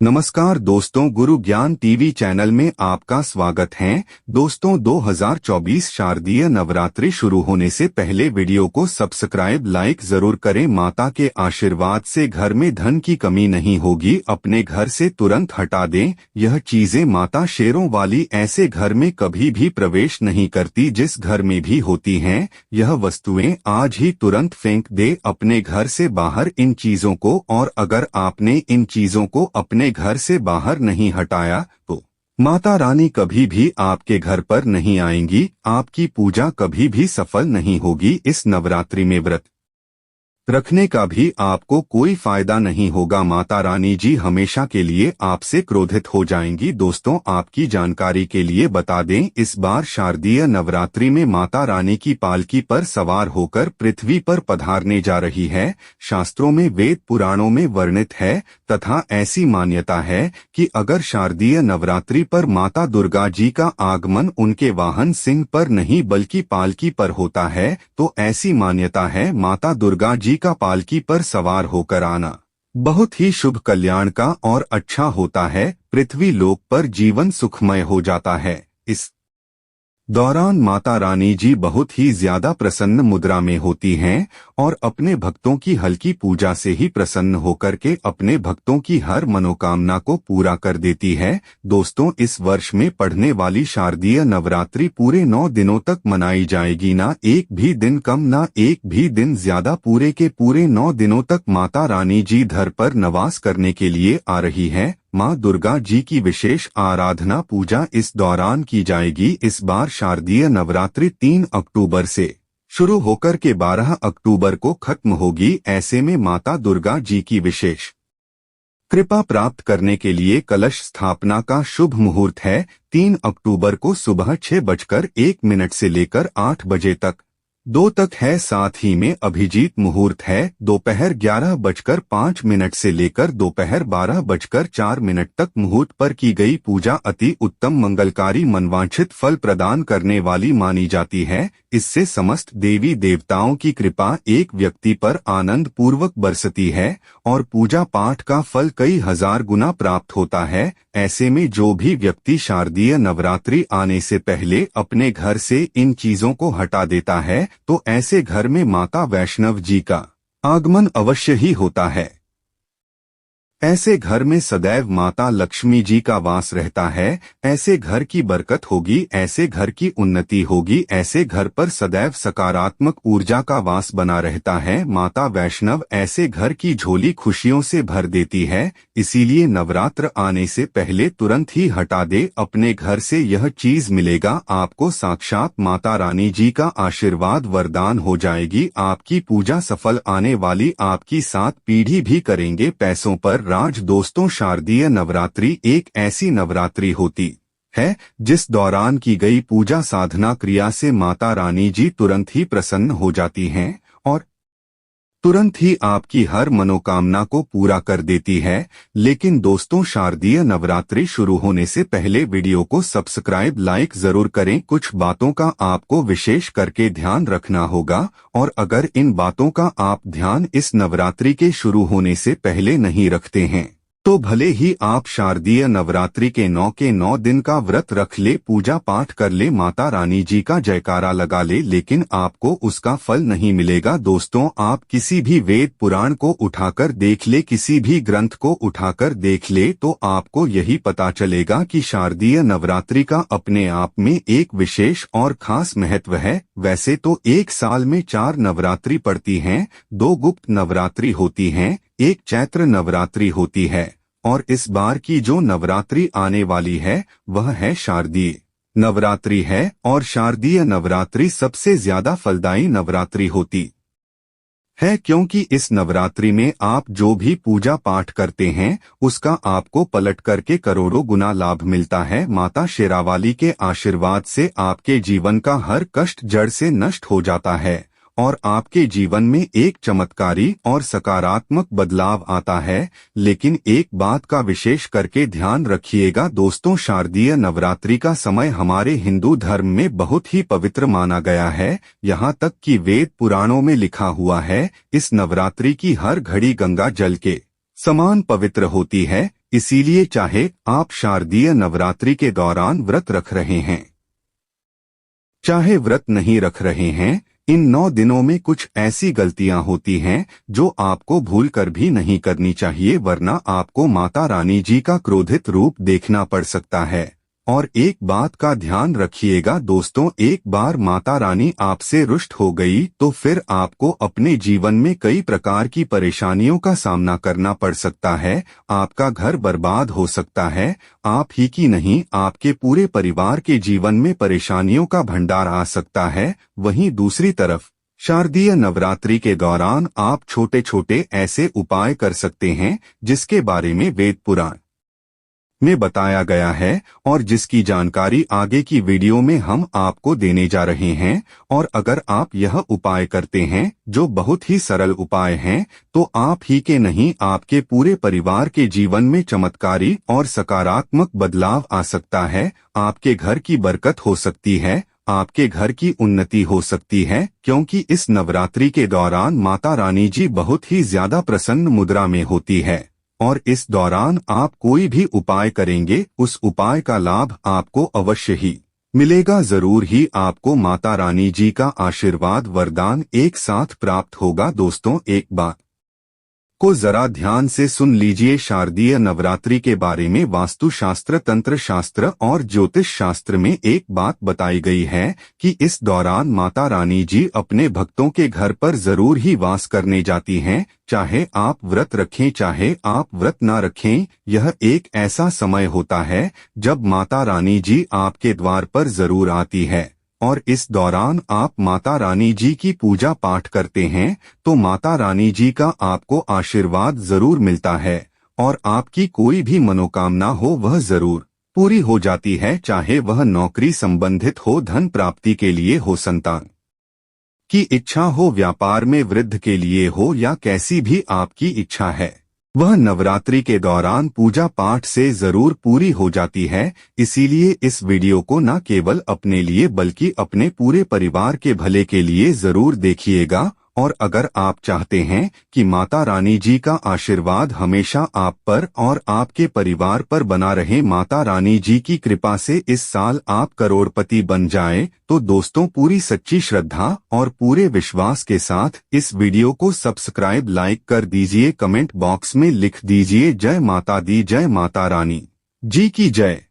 नमस्कार दोस्तों, गुरु ज्ञान टीवी चैनल में आपका स्वागत है। दोस्तों, 2024 शारदीय नवरात्रि शुरू होने से पहले वीडियो को सब्सक्राइब लाइक जरूर करें। माता के आशीर्वाद से घर में धन की कमी नहीं होगी। अपने घर से तुरंत हटा दें। यह चीजें माता शेरों वाली ऐसे घर में कभी भी प्रवेश नहीं करती जिस घर में भी होती हैं। यह वस्तुएं आज ही तुरंत फेंक दे अपने घर से बाहर इन चीजों को। और अगर आपने इन चीजों को अपने घर से बाहर नहीं हटाया तो माता रानी कभी भी आपके घर पर नहीं आएंगी। आपकी पूजा कभी भी सफल नहीं होगी। इस नवरात्रि में व्रत रखने का भी आपको कोई फायदा नहीं होगा। माता रानी जी हमेशा के लिए आपसे क्रोधित हो जाएंगी। दोस्तों, आपकी जानकारी के लिए बता दें, इस बार शारदीय नवरात्रि में माता रानी की पालकी पर सवार होकर पृथ्वी पर पधारने जा रही है। शास्त्रों में, वेद पुराणों में वर्णित है तथा ऐसी मान्यता है कि अगर शारदीय नवरात्रि पर माता दुर्गा जी का आगमन उनके वाहन सिंह पर नहीं बल्कि पालकी पर होता है तो ऐसी मान्यता है माता दुर्गा जी का पालकी पर सवार होकर आना बहुत ही शुभ कल्याण का और अच्छा होता है। पृथ्वी लोक पर जीवन सुखमय हो जाता है। इस दौरान माता रानी जी बहुत ही ज्यादा प्रसन्न मुद्रा में होती हैं और अपने भक्तों की हल्की पूजा से ही प्रसन्न होकर के अपने भक्तों की हर मनोकामना को पूरा कर देती है। दोस्तों, इस वर्ष में पढ़ने वाली शारदीय नवरात्रि पूरे 9 दिनों तक मनाई जाएगी। ना एक भी दिन कम, ना एक भी दिन ज्यादा। पूरे के पूरे 9 दिनों तक माता रानी जी धर पर निवास करने के लिए आ रही है। माँ दुर्गा जी की विशेष आराधना पूजा इस दौरान की जाएगी। इस बार शारदीय नवरात्रि 3 अक्टूबर से शुरू होकर के 12 अक्टूबर को खत्म होगी। ऐसे में माता दुर्गा जी की विशेष कृपा प्राप्त करने के लिए कलश स्थापना का शुभ मुहूर्त है 3 अक्टूबर को सुबह 6:01 से लेकर 8 बजे तक है। साथ ही में अभिजीत मुहूर्त है दोपहर 11:05 से लेकर दोपहर 12:04 तक। मुहूर्त पर की गई पूजा अति उत्तम, मंगलकारी, मनवांछित फल प्रदान करने वाली मानी जाती है। इससे समस्त देवी देवताओं की कृपा एक व्यक्ति पर आनंद पूर्वक बरसती है और पूजा पाठ का फल कई हजार गुना प्राप्त होता है। ऐसे में जो भी व्यक्ति शारदीय नवरात्रि आने से पहले अपने घर से इन चीजों को हटा देता है तो ऐसे घर में माता वैष्णव जी का आगमन अवश्य ही होता है। ऐसे घर में सदैव माता लक्ष्मी जी का वास रहता है। ऐसे घर की बरकत होगी, ऐसे घर की उन्नति होगी, ऐसे घर पर सदैव सकारात्मक ऊर्जा का वास बना रहता है। माता वैष्णव ऐसे घर की झोली खुशियों से भर देती है। इसीलिए नवरात्र आने से पहले तुरंत ही हटा दे अपने घर से। यह चीज मिलेगा आपको, साक्षात माता रानी जी का आशीर्वाद वरदान हो जाएगी। आपकी पूजा सफल, आने वाली आपकी 7 पीढ़ी भी करेंगे पैसों पर राज। दोस्तों, शारदीय नवरात्रि एक ऐसी नवरात्रि होती है जिस दौरान की गई पूजा साधना क्रिया से माता रानी जी तुरंत ही प्रसन्न हो जाती हैं और तुरंत ही आपकी हर मनोकामना को पूरा कर देती है। लेकिन दोस्तों, शारदीय नवरात्रि शुरू होने से पहले वीडियो को सब्सक्राइब लाइक जरूर करें। कुछ बातों का आपको विशेष करके ध्यान रखना होगा और अगर इन बातों का आप ध्यान इस नवरात्रि के शुरू होने से पहले नहीं रखते हैं तो भले ही आप शारदीय नवरात्रि के 9 दिन का व्रत रख ले, पूजा पाठ कर ले, माता रानी जी का जयकारा लगा ले, लेकिन आपको उसका फल नहीं मिलेगा। दोस्तों, आप किसी भी वेद पुराण को उठाकर देख ले, किसी भी ग्रंथ को उठाकर देख ले तो आपको यही पता चलेगा कि शारदीय नवरात्रि का अपने आप में एक विशेष और खास महत्व है। वैसे तो एक साल में 4 नवरात्रि पड़ती हैं, 2 गुप्त नवरात्रि होती हैं, एक चैत्र नवरात्रि होती है और इस बार की जो नवरात्रि आने वाली है वह है शारदीय नवरात्रि है। और शारदीय नवरात्रि सबसे ज्यादा फलदायी नवरात्रि होती है क्योंकि इस नवरात्रि में आप जो भी पूजा पाठ करते हैं उसका आपको पलट करके करोड़ों गुना लाभ मिलता है। माता शेरावाली के आशीर्वाद से आपके जीवन का हर कष्ट जड़ से नष्ट हो जाता है और आपके जीवन में एक चमत्कारी और सकारात्मक बदलाव आता है। लेकिन एक बात का विशेष करके ध्यान रखिएगा दोस्तों, शारदीय नवरात्रि का समय हमारे हिंदू धर्म में बहुत ही पवित्र माना गया है। यहाँ तक कि वेद पुराणों में लिखा हुआ है, इस नवरात्रि की हर घड़ी गंगा जल के समान पवित्र होती है। इसीलिए चाहे आप शारदीय नवरात्रि के दौरान व्रत रख रहे हैं, चाहे व्रत नहीं रख रहे हैं, इन 9 दिनों में कुछ ऐसी गलतियां होती हैं जो आपको भूलकर भी नहीं करनी चाहिए, वरना आपको माता रानी जी का क्रोधित रूप देखना पड़ सकता है। और एक बात का ध्यान रखिएगा दोस्तों, एक बार माता रानी आपसे रुष्ट हो गई तो फिर आपको अपने जीवन में कई प्रकार की परेशानियों का सामना करना पड़ सकता है। आपका घर बर्बाद हो सकता है, आप ही की नहीं आपके पूरे परिवार के जीवन में परेशानियों का भंडार आ सकता है। वहीं दूसरी तरफ शारदीय नवरात्रि के दौरान आप छोटे छोटे ऐसे उपाय कर सकते हैं जिसके बारे में वेद पुराण में बताया गया है और जिसकी जानकारी आगे की वीडियो में हम आपको देने जा रहे हैं। और अगर आप यह उपाय करते हैं, जो बहुत ही सरल उपाय हैं, तो आप ही के नहीं आपके पूरे परिवार के जीवन में चमत्कारी और सकारात्मक बदलाव आ सकता है। आपके घर की बरकत हो सकती है, आपके घर की उन्नति हो सकती है, क्योंकि इस नवरात्रि के दौरान माता रानी जी बहुत ही ज्यादा प्रसन्न मुद्रा में होती है। और इस दौरान आप कोई भी उपाय करेंगे, उस उपाय का लाभ आपको अवश्य ही मिलेगा। जरूर ही आपको माता रानी जी का आशीर्वाद वरदान एक साथ प्राप्त होगा। दोस्तों, एक बात को जरा ध्यान से सुन लीजिए। शारदीय नवरात्रि के बारे में वास्तु शास्त्र, तंत्र शास्त्र और ज्योतिष शास्त्र में एक बात बताई गई है कि इस दौरान माता रानी जी अपने भक्तों के घर पर जरूर ही वास करने जाती हैं। चाहे आप व्रत रखें, चाहे आप व्रत न रखें, यह एक ऐसा समय होता है जब माता रानी जी आपके द्वार पर जरूर आती है। और इस दौरान आप माता रानी जी की पूजा पाठ करते हैं तो माता रानी जी का आपको आशीर्वाद जरूर मिलता है और आपकी कोई भी मनोकामना हो वह जरूर पूरी हो जाती है। चाहे वह नौकरी संबंधित हो, धन प्राप्ति के लिए हो, संतान की इच्छा हो, व्यापार में वृद्धि के लिए हो, या कैसी भी आपकी इच्छा है, वह नवरात्रि के दौरान पूजा पाठ से जरूर पूरी हो जाती है। इसीलिए इस वीडियो को न केवल अपने लिए बल्कि अपने पूरे परिवार के भले के लिए जरूर देखिएगा। और अगर आप चाहते हैं कि माता रानी जी का आशीर्वाद हमेशा आप पर और आपके परिवार पर बना रहे, माता रानी जी की कृपा से इस साल आप करोड़पति बन जाएं, तो दोस्तों पूरी सच्ची श्रद्धा और पूरे विश्वास के साथ इस वीडियो को सब्सक्राइब, लाइक कर दीजिए। कमेंट बॉक्स में लिख दीजिए जय माता दी, जय माता रानी जी की जय।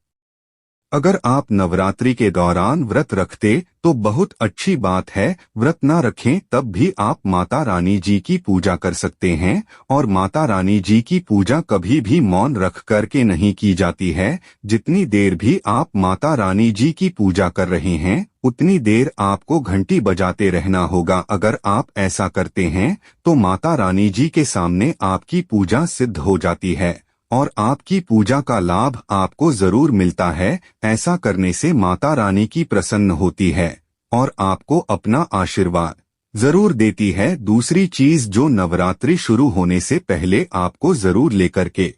अगर आप नवरात्रि के दौरान व्रत रखते तो बहुत अच्छी बात है, व्रत ना रखें तब भी आप माता रानी जी की पूजा कर सकते हैं। और माता रानी जी की पूजा कभी भी मौन रख करके नहीं की जाती है। जितनी देर भी आप माता रानी जी की पूजा कर रहे हैं उतनी देर आपको घंटी बजाते रहना होगा। अगर आप ऐसा करते हैं तो माता रानी जी के सामने आपकी पूजा सिद्ध हो जाती है और आपकी पूजा का लाभ आपको जरूर मिलता है। ऐसा करने से माता रानी की प्रसन्न होती है और आपको अपना आशीर्वाद जरूर देती है। दूसरी चीज जो नवरात्रि शुरू होने से पहले आपको जरूर लेकर के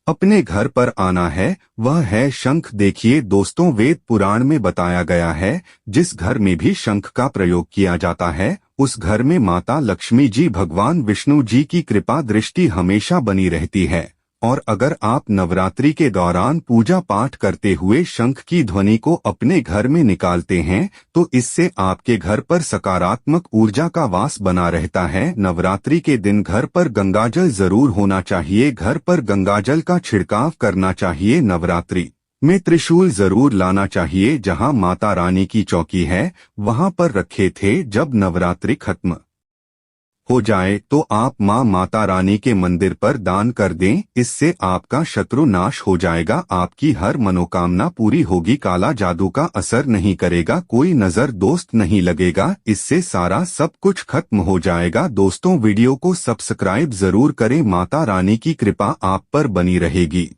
अपने घर पर आना है, वह है शंख। देखिए दोस्तों, वेद पुराण में बताया गया है जिस घर में भी शंख का प्रयोग किया जाता है उस घर में माता लक्ष्मी जी, भगवान विष्णु जी की कृपा दृष्टि हमेशा बनी रहती है। और अगर आप नवरात्रि के दौरान पूजा पाठ करते हुए शंख की ध्वनि को अपने घर में निकालते हैं तो इससे आपके घर पर सकारात्मक ऊर्जा का वास बना रहता है। नवरात्रि के दिन घर पर गंगाजल जरूर होना चाहिए, घर पर गंगाजल का छिड़काव करना चाहिए। नवरात्रि में त्रिशूल जरूर लाना चाहिए। जहां माता रानी की चौकी है वहां पर रखे थे। जब नवरात्रि खत्म हो जाए तो आप मां माता रानी के मंदिर पर दान कर दें, इससे आपका शत्रु नाश हो जाएगा, आपकी हर मनोकामना पूरी होगी, काला जादू का असर नहीं करेगा, कोई नजर दोस्त नहीं लगेगा, इससे सारा सब कुछ खत्म हो जाएगा। दोस्तों वीडियो को सब्सक्राइब जरूर करें, माता रानी की कृपा आप पर बनी रहेगी।